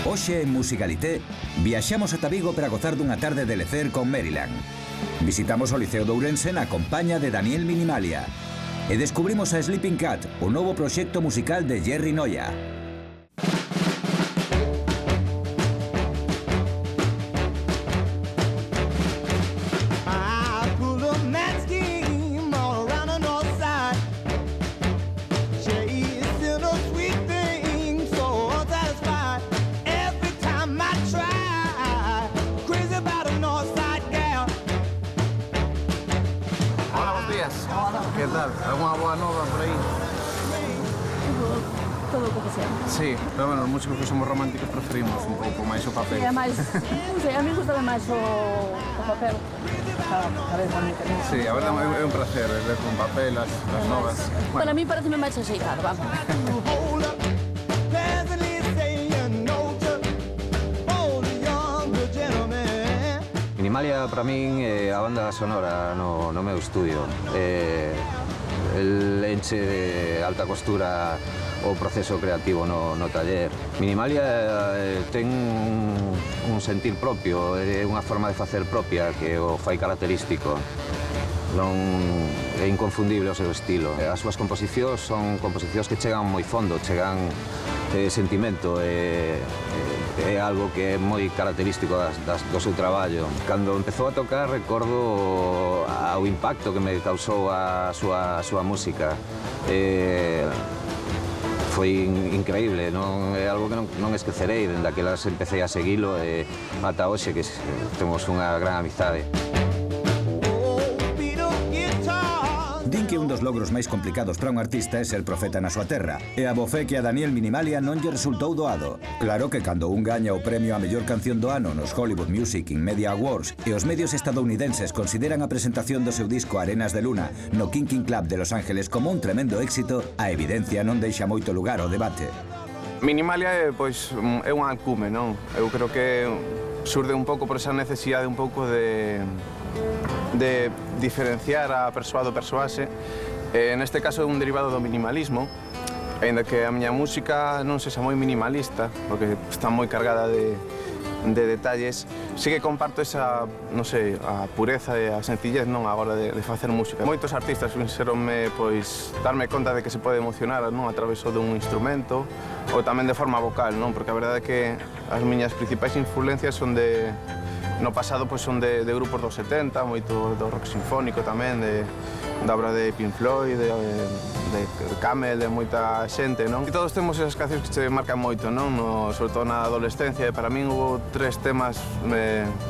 Hoxe en Musicalité viaxamos ata Vigo para gozar dunha tarde de lecer con Maryland. Visitamos o Liceo de Ourense na compaña de Daniel Minimalia e descubrimos a Sleeping Cat, o novo proxecto musical de Jerry Noya. ¿Qué tal? ¿Alguna boa nova por aí? Todo o que sea. Sí, pero bueno, os músicos que somos románticos preferimos un pouco máis o papel. É máis, non sei, a mí gusta máis o papel. A ver, bonito. Sí, a verdade é un placer ver con papel as novas. Para mí pareceme máis axeitado, vamos. Minimalia para min é a banda sonora no meu estudio. El enche de alta costura o proceso creativo no taller. Minimalia ten un sentir propio, é unha forma de facer propia que o fai característico. Non é inconfundible o seu estilo. As súas composicións son composicións que chegan moi fondo, chegan sentimento, é algo que é moi característico do seu traballo. Cando empezou a tocar, recordo o impacto que me causou a súa música. Foi increíble, non é algo que non esquecerei, dende aquelas empecé a seguilo e ata hoxe que temos unha gran amizade. Din que un dos logros máis complicados para un artista é ser profeta na súa terra, e a bofé que a Daniel Minimalia non lle resultou doado. Claro que cando un gaña o premio á mellor canción do ano nos Hollywood Music and Media Awards e os medios estadounidenses consideran a presentación do seu disco Arenas de Luna no King Club de Los Ángeles como un tremendo éxito, a evidencia non deixa moito lugar ao debate. Minimalia é un alcume, non? Eu creo que surde un pouco por esa necesidade un pouco de diferenciar a persoa do persoaxe. Neste caso é un derivado do minimalismo, aínda que a miña música non sexa moi minimalista, porque está moi cargada de detalles, sí que comparto esa, non sei, a pureza e a sencillez non a hora de facer música. Moitos artistas fixeronme darme conta de que se pode emocionar non a través dun instrumento ou tamén de forma vocal, non? Porque a verdade é que as miñas principais influencias son no pasado son de grupos dos 70, moito do rock sinfónico tamén, da obra de Pink Floyd, de Camel, de moita xente, non? E todos temos esas cancións que se marcan moito, non? Sobre todo na adolescencia, e para min hubo 3 temas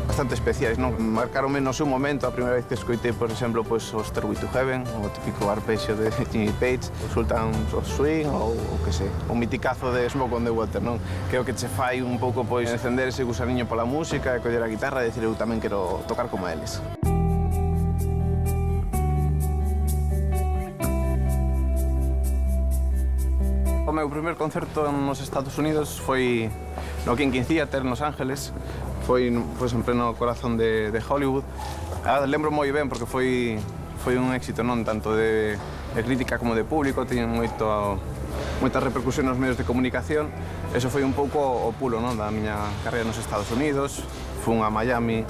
bastante especiais, non? Marcaronme no seu momento, a primeira vez que escoitei, por exemplo, os Stairway to Heaven, o típico arpexio de Jimmy Page, o Sultan of Swing, ou que sei, o miticazo de Smoke on the Water, non? Que é o que che fai un pouco encender ese gusaniño pola música e coller a guitarra e dicir eu tamén quero tocar como eles. O meu primer concerto nos Estados Unidos foi no King Theater, en Los Ángeles. Foi en pleno corazón de Hollywood. Lembro moi ben porque foi un éxito, non tanto de crítica como de público, tiñen moita repercusión nos medios de comunicación. Eso foi un pouco o pulo, non, da miña carreira nos Estados Unidos. Fun a Miami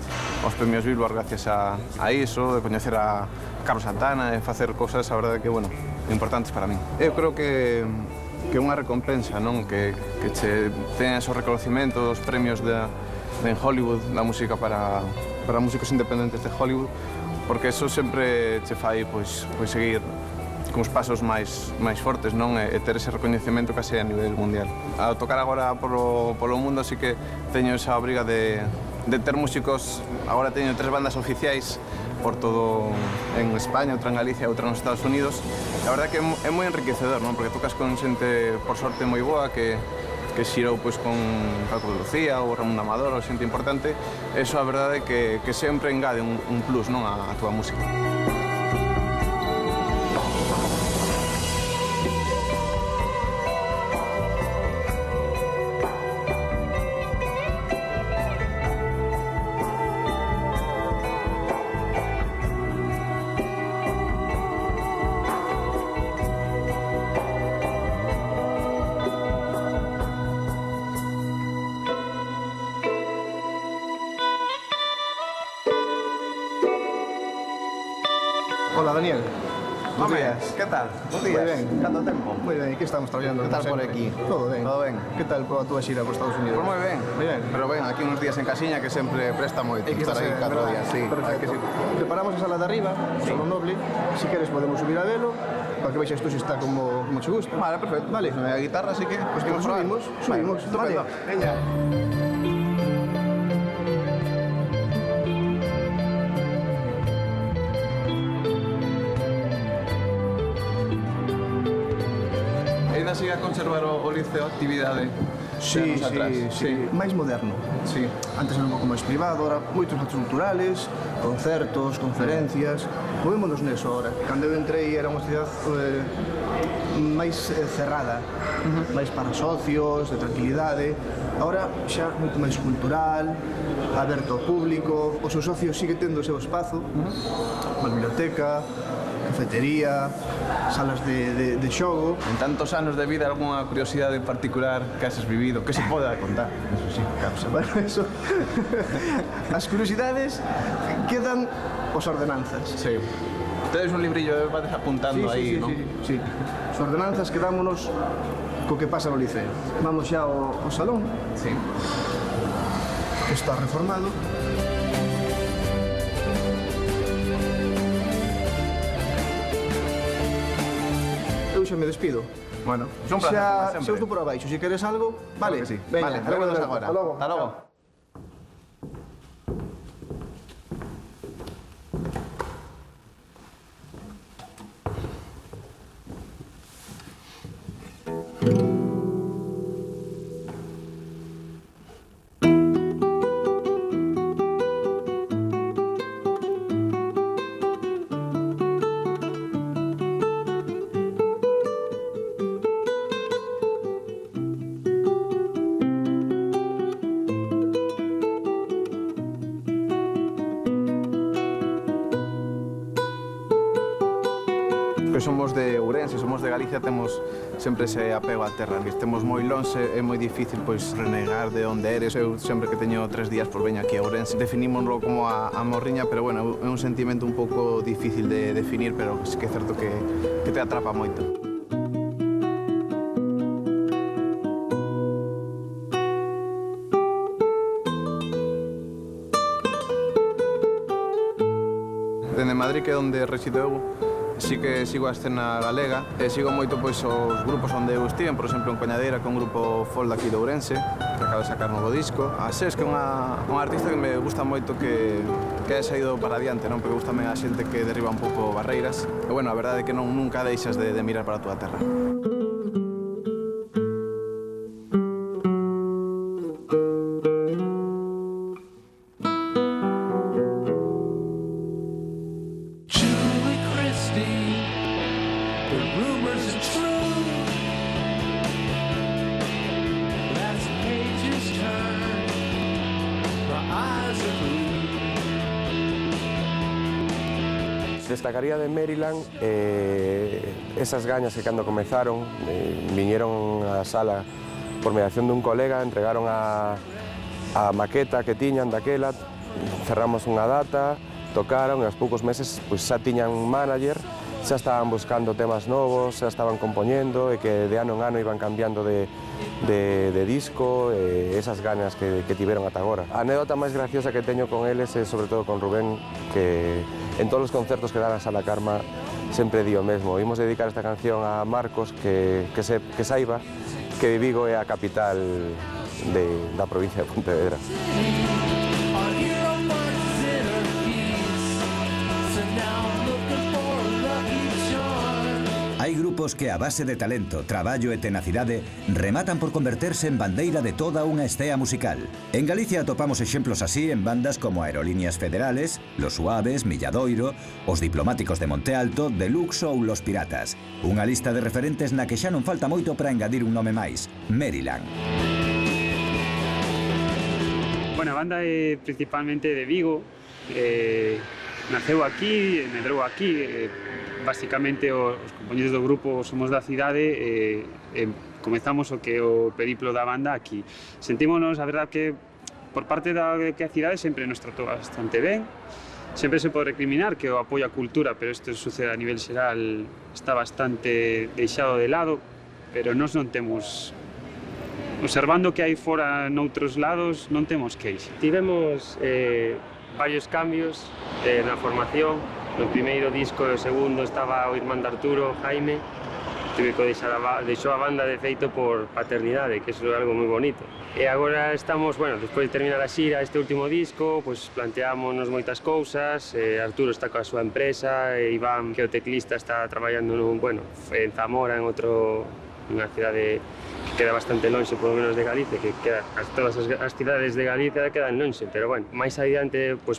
aos premios Billboard gracias a iso, de coñecer a Carlos Santana e facer cosas, a verdade que, bueno, importantes para min. Eu creo que é unha recompensa, non? Que che teñas o reconocimento dos premios en Hollywood, da música para músicos independentes de Hollywood, porque eso sempre che fai seguir con os pasos máis fortes, non? E ter ese recoñecemento case a nivel mundial. Ao tocar agora polo mundo, sí que teño esa obriga de ter músicos. Agora teño 3 bandas oficiais por todo en España, outra en Galicia e outra nos Estados Unidos. A verdade que é moi enriquecedor, non? Porque tocas con xente, por sorte, moi boa, que xirou con Paco de Lucía ou Ramón Amador, ou xente importante. Eso, a verdade, que sempre engade un plus, non, a túa música. Daniel. Buenos días. ¿Qué tal? Buenos días. Moi ben. ¿Canto tempo? Moi ben, aquí estamos traballando. ¿Qué tal por aquí? Todo ben. Todo ben. Que tal a túa xira por Estados Unidos? Pues moi ben. Moi ben. Pero ben, aquí unos días en casiña que sempre presta moito. Hai que Estar aí ser, 4 verdad? días, sí. Perfecto. Hai que sí. Preparamos a sala de arriba, solo noble. Si queres podemos subir a velo, para que vexas tú se está como che gusta. Vale, perfecto. Vale. Se me da guitarra, así que pues imos probar. Subimos. Vale, estupendo. Veña. Ainda sigue a conservar o liceo actividade de anos atrás? Sí. Máis moderno. Sí. Antes era un pouco máis privado, ahora moitos actos culturales, concertos, conferencias. Movémonos neso ahora. Cando eu entrei era unha cidade máis cerrada, máis para socios, de tranquilidade. Ahora xa moito máis cultural, aberto ao público, o seu socio sigue tendo o seu espazo, unha biblioteca, cafetería, salas de xogo. En tantos anos de vida, algunha curiosidade en particular que has vivido, que se poda contar? Eso sí, causa. Bueno, eso. As curiosidades quedan os ordenanzas. Sí. Tedes un librillo, vas apuntando aí, non? Sí. As ordenanzas quedámonos co que pasa no liceo. Vamos xa ao salón, Sí. que está reformado. Eu xa me despido. Bueno, es un placer, como Xa sempre. estou por abaixo, se queres algo, vale. Claro que sí. Veña, Vale, logo vémonos nos agora. Hasta logo. Hasta logo. Que somos de Ourense, somos de Galicia, temos sempre ese apego á terra, que estemos moi lonxe, é moi difícil pois renegar de onde eres. Eu sempre que teño 3 días por veño aquí a Ourense, definímoslo como a morriña, pero bueno, é un sentimento un pouco difícil de definir, pero sí que é certo que te atrapa moito. Dende Madrid, que é onde resido eu, sí que sigo a escena galega e sigo moito pois os grupos onde eu estiven, por exemplo, en Coñadeira, con un grupo folk daqui de Ourense, que acaba de sacar novo disco. A SES, que é unha artista que me gusta moito que haya saído para adiante, non? Porque gusta a xente que derriba un pouco barreiras. E bueno, a verdade é que nunca deixas de mirar para a túa terra. Destacaría de Maryland esas gañas que cando comezaron viñeron á sala por mediación dun colega, entregaron a maqueta que tiñan daquela, cerramos unha data, tocaron e aos poucos meses pois, xa tiñan un manager, xa estaban buscando temas novos, xa estaban compoñendo e que de ano en ano iban cambiando de disco, esas ganas que tiveron ata agora. A anécdota máis graciosa que teño con eles é sobre todo con Rubén, que en todos os concertos que dan a Sala Karma sempre di o mesmo. Imos dedicar esta canción a Marcos, que saiba que Vigo é a capital da provincia de Pontevedra. Hai grupos que a base de talento, traballo e tenacidade rematan por converterse en bandeira de toda unha estea musical. En Galicia atopamos exemplos así en bandas como Aerolíneas Federales, Los Suaves, Milladoiro, Os Diplomáticos de Monte Alto, Deluxe ou Los Piratas. Unha lista de referentes na que xa non falta moito para engadir un nome máis, Maryland. Bueno, a banda é principalmente de Vigo, naceu aquí, medrou aquí, basicamente os compañeros do grupo somos da cidade e comezamos o que é o periplo da banda aquí. Sentímonos, a verdad, que por parte da cidade sempre nos tratou bastante ben Sempre se pode recriminar que o apoio á cultura, pero isto sucede a nivel xeral, está bastante deixado de lado, pero nós non temos... Observando que hai fora noutros lados, non temos queixa. Tivemos varios cambios na formación. No primeiro disco e o segundo estaba o irmán de Arturo, Jaime. Tive que deixou a banda de feito por paternidade, que iso é algo moi bonito. E agora estamos, bueno, despois de terminar a xira, este último disco, pois planteámonos moitas cousas. Arturo está coa súa empresa, e Iván, que é o teclista, está traballando en Zamora, unha cidade que queda bastante lonxe, polo menos de Galicia, que queda, todas as cidades de Galicia quedan lonxe, pero bueno, máis adiante, pois,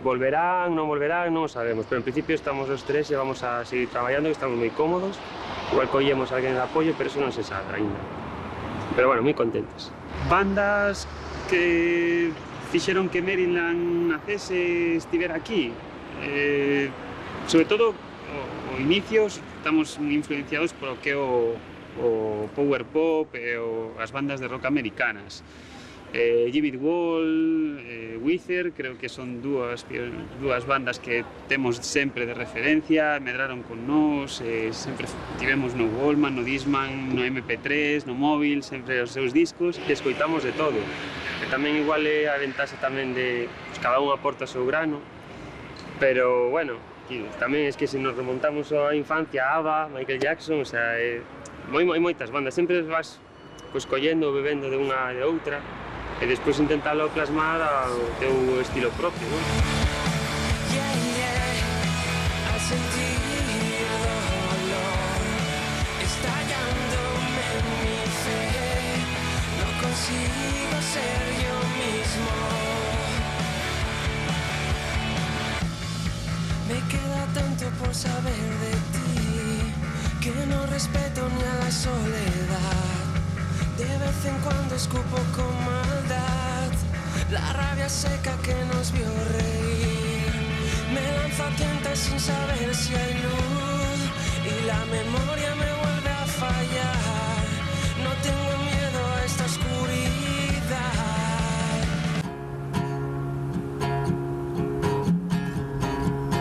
volverán, non o sabemos, pero en principio estamos os tres e vamos a seguir traballando, que estamos moi cómodos, igual collemos a alguén de apoio, pero eso non se sabe ainda. Pero bueno, moi contentos. Bandas que fixeron que Maryland nacese estivera aquí, sobre todo o inicios, estamos influenciados polo que é o power pop e as bandas de rock americanas. Give It Wall, Weezer, creo que son dúas bandas que temos sempre de referencia, medraron con nós, sempre tivemos no Wallman, no Discman, no MP3, no móvil, sempre os seus discos, e escoitamos de todo. E tamén igual é a ventaxa tamén de cada un aporta o seu grano, pero bueno, tamén é que se nos remontamos á infancia, ABBA, Michael Jackson, o sea, moitas bandas, sempre vas collendo, bebendo de unha e de outra e despois intentalo plasmar ao teu estilo propio, non? Me queda tanto por saber de ti que no respeto ni a la soledad. De vez en cuando escupo con maldad la rabia seca que nos vio reír. Me lanzo a tientas sin saber si hay luz y la memoria me vuelve a fallar. No tengo miedo a esta oscuridad.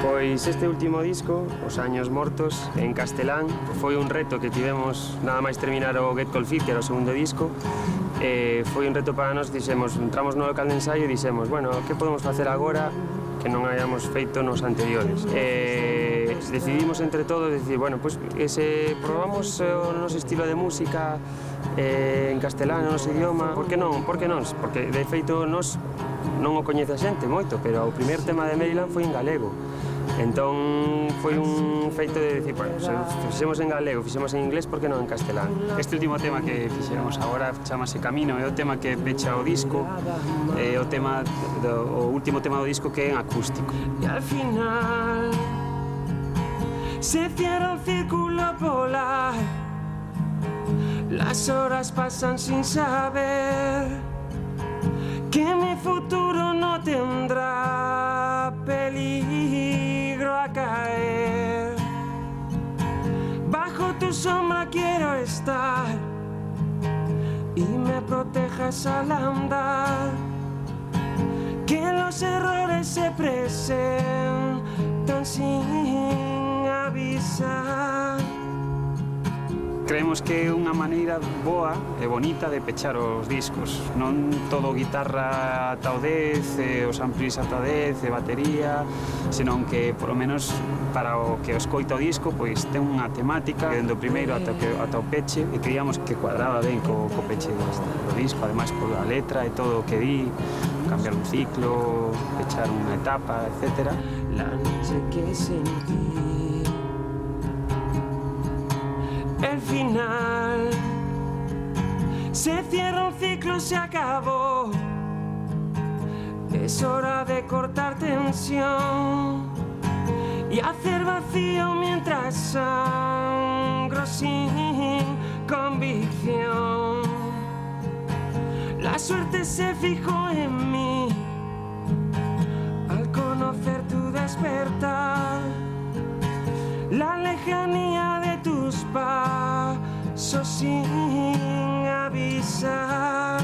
Pois este último disco, Os Años Mortos, en castelán, foi un reto que tivemos nada máis terminar o Get Cold Feet, que era o segundo disco. Foi un reto para nós, entramos no local de ensaio e dixemos, bueno, que podemos facer agora que non hayamos feito nos anteriores? Decidimos entre todos, decir, bueno, pues se probamos o noso estilo de música en castelán, o noso idioma, por que non? Porque de feito nós non o coñece a xente moito, pero o primeiro tema de Maryland foi en galego. Entón foi un feito de dicir, bueno, se fixemos en galego, fixemos en inglés, por que non en castelán? Este último tema que fixemos agora chamase Camino, é o tema que pecha o disco, é o último tema do disco que é en acústico. Y al final se cierra un círculo polar, las horas pasan sin saber que mi futuro no tendrá peligro a caer. Bajo tu sombra quiero estar y me protejas al andar, que los errores se presentan sin avisar. Creemos que é unha maneira boa e bonita de pechar os discos. Non todo guitarra ata o 10, os amplis ata o 10, batería, senón que, polo menos, para o que escoita o disco, pois ten unha temática que dende o primeiro ata o peche, e creíamos que cuadraba ben co peche do disco, ademais pola letra e todo o que di, cambiar un ciclo, pechar unha etapa, etc. La noche que sentí, el final, se cierra un ciclo, se acabó. Es hora de cortar tensión y hacer vacío mientras sangro sin convicción. La suerte se fijó en mí al conocer tu despertar, la lejanía de tus pasos sin avisar.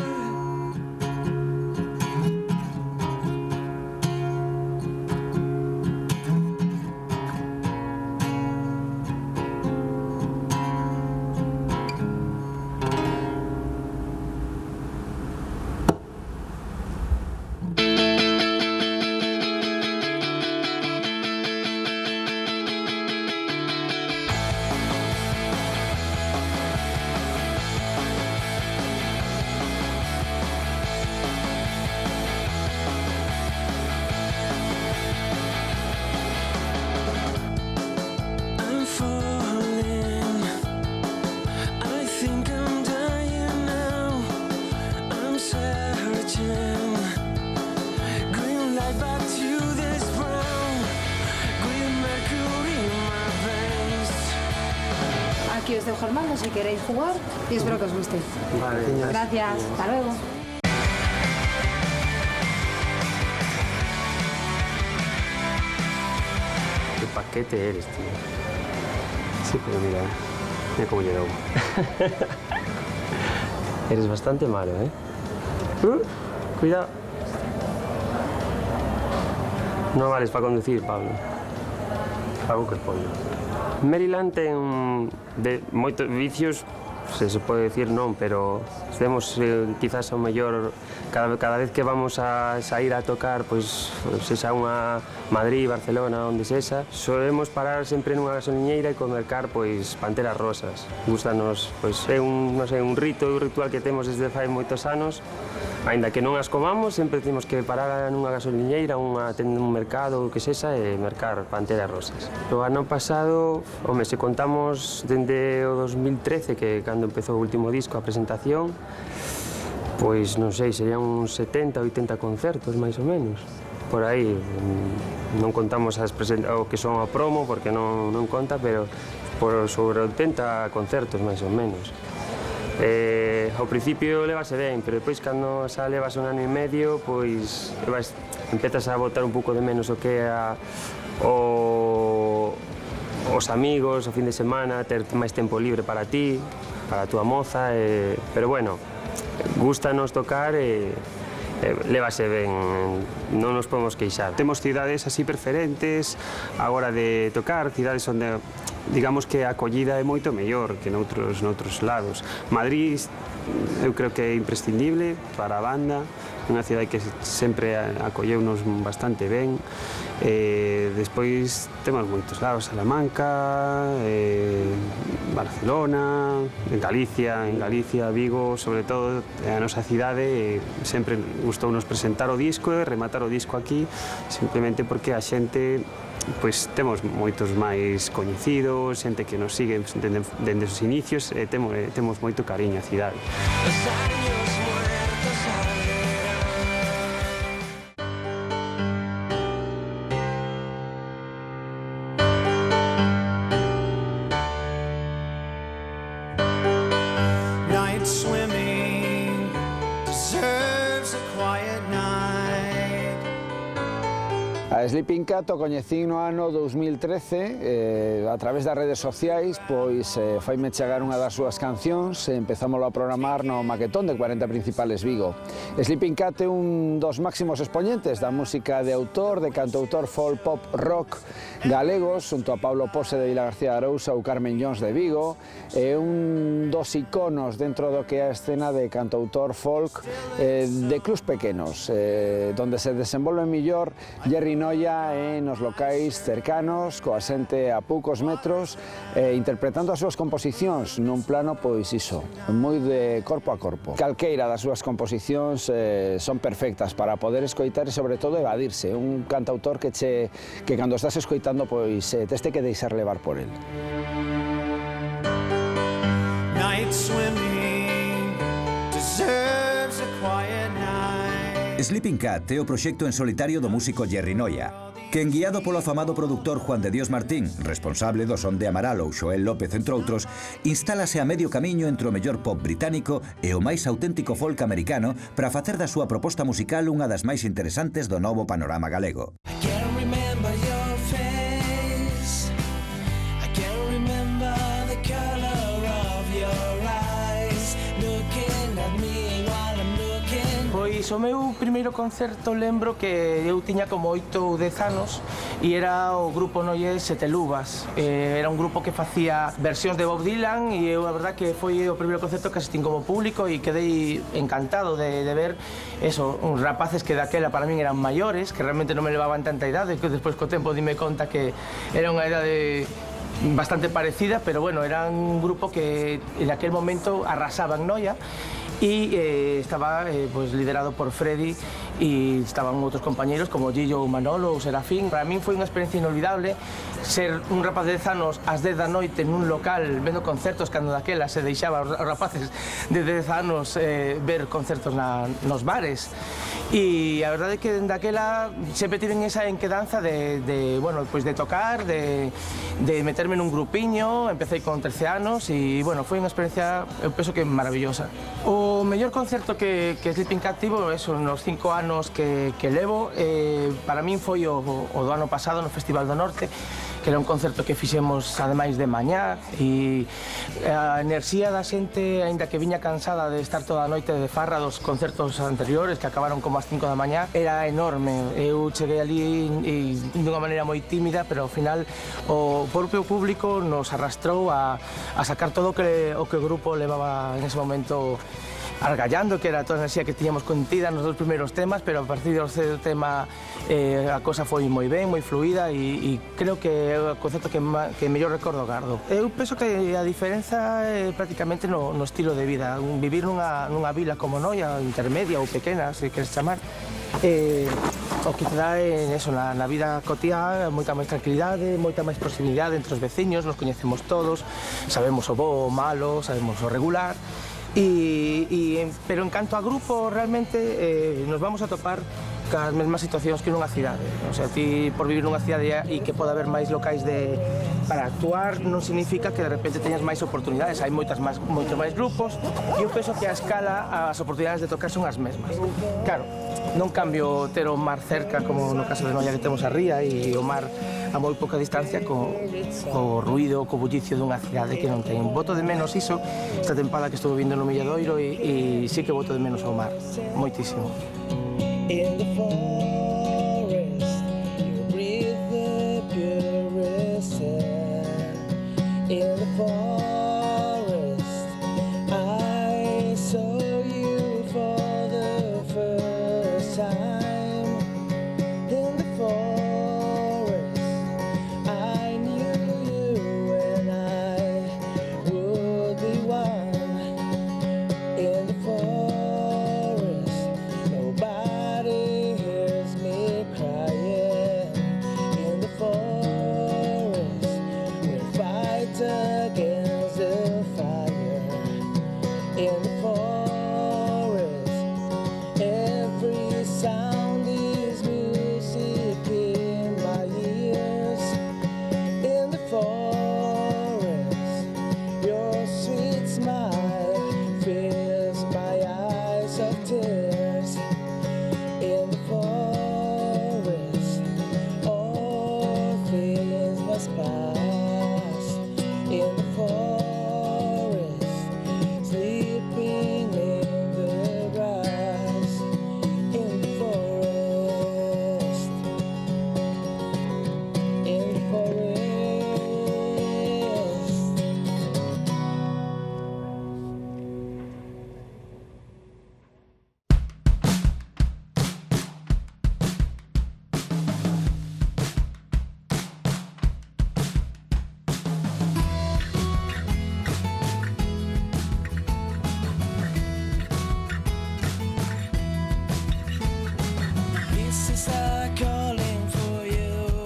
Germán, si queréis jugar y espero que os guste. Vale. Gracias, hasta luego. Qué paquete eres, tío. Sí, pero mira cómo llegó. Eres bastante malo, ¿eh? Cuidado. No vales para conducir, Pablo. Pago que pollo. Maryland ten moitos vicios, se pode decir non, pero temos quizás ao mellor cada vez que vamos a sair a tocar, pois sexa unha Madrid, Barcelona, onde sexa, solemos parar sempre nunha gasoliñeira e comercar pois panteras rosas. Gústanos, pois é un ritual que temos desde fai moitos anos. Ainda que non as comamos, sempre temos que parar nunha gasoliñeira, un mercado, o que sexa, e mercar panteras rosas. O ano pasado, home, se contamos dende o 2013, que cando empezou o último disco, a presentación, pois, non sei, serían uns 70, 80 concertos, máis ou menos. Por aí, non contamos o que son a promo, porque non conta, pero sobre 80 concertos, máis ou menos. Ao principio levase ben, pero depois cando xa levas un ano e medio, pois empezas a botar un pouco de menos o que é os amigos, o fin de semana, ter máis tempo libre para ti, para a túa moza, pero bueno, gústanos tocar e levase ben, non nos podemos queixar. Temos cidades así preferentes a hora de tocar, cidades onde digamos que a acollida é moito mellor que noutros lados. Madrid eu creo que é imprescindible para a banda, unha cidade que sempre acolleunos bastante ben. Despois temos moitos lados, Salamanca, Barcelona, en Galicia, Vigo, sobre todo a nosa cidade, sempre gustounos presentar o disco e rematar o disco aquí, simplemente porque a xente pois temos moitos máis coñecidos, xente que nos sigue dende os inicios e temos moito cariño á cidade. A Sleeping Cat o coñecín no ano 2013 a través das redes sociais, pois faime chegar unha das súas cancións e empezámoslo a programar no maquetón de 40 Principales Vigo. Sleeping Cat é un dos máximos expoñentes da música de autor, de cantautor folk pop rock galegos, junto a Pablo Pose de Vila García de Arousa ou Carmen Jones de Vigo, é un dos iconos dentro do que é a escena de cantautor folk de clubs pequenos, donde se desenvolve millor Jerry Noia nos locais cercanos, coa xente a poucos metros, interpretando as súas composicións nun plano, pois iso, moi de corpo a corpo. Calqueira das súas composicións son perfectas para poder escoitar e, sobre todo, evadirse. Un cantautor que cando estás escoitando, pois teste que deixar levar por el. Night swimming deserves a quiet night. Sleeping Cat é o proxecto en solitario do músico Jerry Noia, quen, guiado polo afamado produtor Juan de Dios Martín, responsable do son de Amaral ou Xoel López, entre outros, instálase a medio camiño entre o mellor pop británico e o máis auténtico folk americano para facer da súa proposta musical unha das máis interesantes do novo panorama galego. Pois o meu primeiro concerto lembro que eu tiña como 8 ou 10 anos e era o grupo Noie Sete Luvas. Era un grupo que facía versións de Bob Dylan e eu a verdad que foi o primeiro concerto que asistín como público e quedei encantado de ver eso, uns rapaces que daquela para min eran maiores, que realmente non me levaban tanta idade, que despois co tempo dime conta que era unha idade bastante parecida, pero bueno, era un grupo que en aquel momento arrasaba en Noia y estaba pues liderado por Freddy y estaban outros compañeros como Gillo, Manolo ou Serafín. Para min foi unha experiencia inolvidable ser un rapaz de 10 anos ás 10 da noite nun local vendo concertos cando daquela se deixaba aos rapaces de 10 anos ver concertos nos bares E a verdade é que dende aquela sempre tiven esa enquedanza de tocar, de meterme nun grupiño. Empecé con 13 anos e, bueno, foi unha experiencia, eu penso que maravillosa. O mellor concerto que Sleeping Cat tivo, eso, nos 5 anos que levo, para min foi o do ano pasado no Festival do Norte, que era un concerto que fixemos ademais de mañá, e a enerxía da xente, aínda que viña cansada de estar toda a noite de farra dos concertos anteriores, que acabaron como as 5 da mañá, era enorme. Eu cheguei ali dunha maneira moi tímida, pero ao final o propio público nos arrastrou a sacar todo o que o grupo levaba en ese momento argallando, que era toda a enerxía que tiñamos contida nos 2 primeiros temas, pero a partir do terceiro tema a cosa foi moi ben, moi fluida, e creo que é o concerto que mellor recordo gardo. Eu penso que a diferenza é prácticamente no estilo de vida. Vivir nunha vila como Noia, intermedia ou pequena, se queres chamar, o que te dá é eso, na vida cotiá, moita máis tranquilidade, moita máis proximidade entre os veciños, nos coñecemos todos, sabemos o bo, o malo, sabemos o regular, pero en canto a grupo, realmente nos vamos a topar cas mesmas situacións que nunha cidade. O sea, ti por vivir nunha cidade e que poda haber máis locais para actuar non significa que de repente teñas máis oportunidades. Hai moitos máis grupos e eu penso que a escala, as oportunidades de tocar son as mesmas. Claro, non cambio ter o mar cerca, como no caso de Noia, que temos a ría, e o mar a moi pouca distancia co ruido, co bullicio dunha cidade que non ten. Boto de menos iso esta tempada que estuve vindo no Milladoiro, e sí que boto de menos o mar, moitísimo. In the forest, you breathe the purest air. In the forest, I saw you for the first time. In the forest, I knew you and I would be one. In the forest, against the fire. In the forest, every sound is music in my ears. In the forest, your sweet smile fills my eyes of tears. In the forest, all things must pass. In the forest, sleeping in the grass. In the forest, in the forest. This is a calling for you.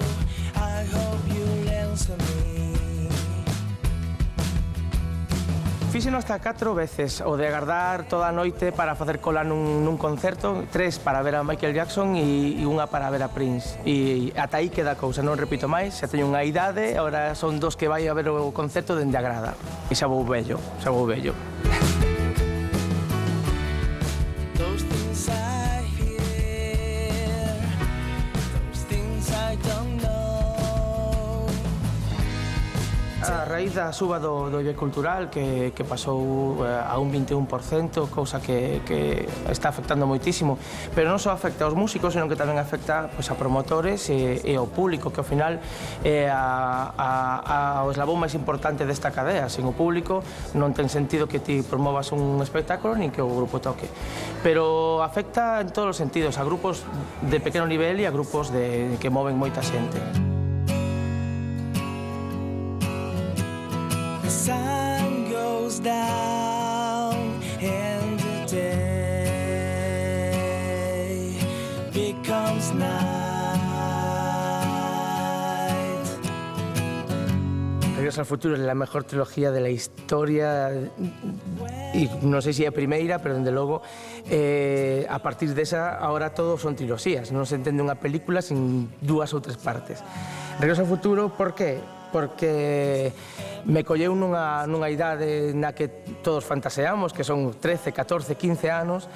I hope you'll answer me. Fíxeno hasta 4 veces, o de agardar toda a noite para facer cola nun concerto, 3 para ver a Michael Jackson e unha para ver a Prince. E ata aí queda a cousa, non repito máis, xa teño unha idade, agora son 2 que vai a ver o concerto dende a grada. E xa vou vello, xa vou vello. Those things I hear, those things I don't know. A raíz da suba do IBE cultural que pasou a un 21%, cousa que está afectando moitísimo, pero non só afecta aos músicos, senón que tamén afecta a promotores e ao público, que ao final é o eslabón máis importante desta cadea. Sen o público non ten sentido que ti promovas un espectáculo nin que o grupo toque. Pero afecta en todos os sentidos, a grupos de pequeno nivel e a grupos que moven moita xente. The sun goes down and the day becomes night. Regreso al futuro es la mejor trilogía de la historia y non sei se é a primeira, pero dende logo a partir desa ahora todo son trilogías, non se entende unha película sin 2 ou 3 partes. Regreso ao futuro, por qué? Porque me colleu nunha idade na que todos fantaseamos, que son 13, 14, 15 anos,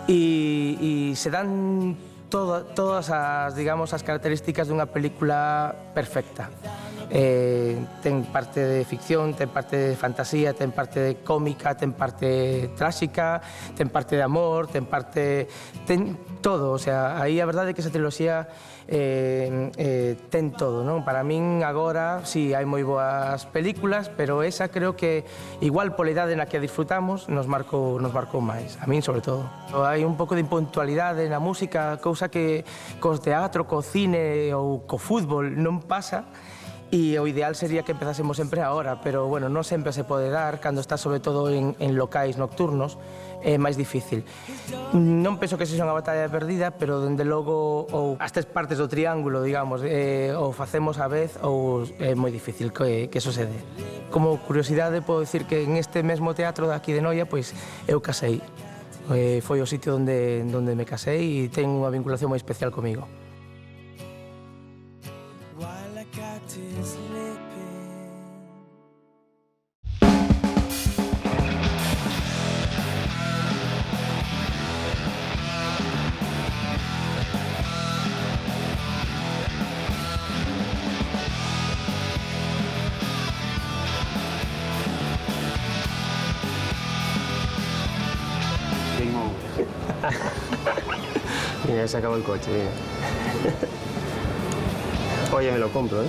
e se dan todas as, digamos, as características dunha película perfecta. Ten parte de ficción, ten parte de fantasía, ten parte de cómica, ten parte tráxica, ten parte de amor, ten todo, o sea, aí a verdade é que esa triloxía ten todo, non? Para min agora, si, hai moi boas películas, pero esa creo que, igual pola idade na que a disfrutamos, nos marcou máis, a min sobre todo. Hai un pouco de impuntualidade na música, cousa que cos teatro, co cine ou co fútbol non pasa, e o ideal sería que empezásemos sempre agora, pero bueno, non sempre se pode dar, cando está sobre todo en locais nocturnos, é máis difícil. Non penso que sexa unha batalla perdida, pero dende logo ou as 3 partes do triángulo, digamos, ou facemos a vez ou é moi difícil que eso se dé. Como curiosidade, podo dicir que en este mesmo teatro de aquí de Noia, pois eu casei. Foi o sitio onde me casei e ten unha vinculación moi especial comigo. Mira, ya se acabó el coche, mira. Oye, me lo compro, ¿eh?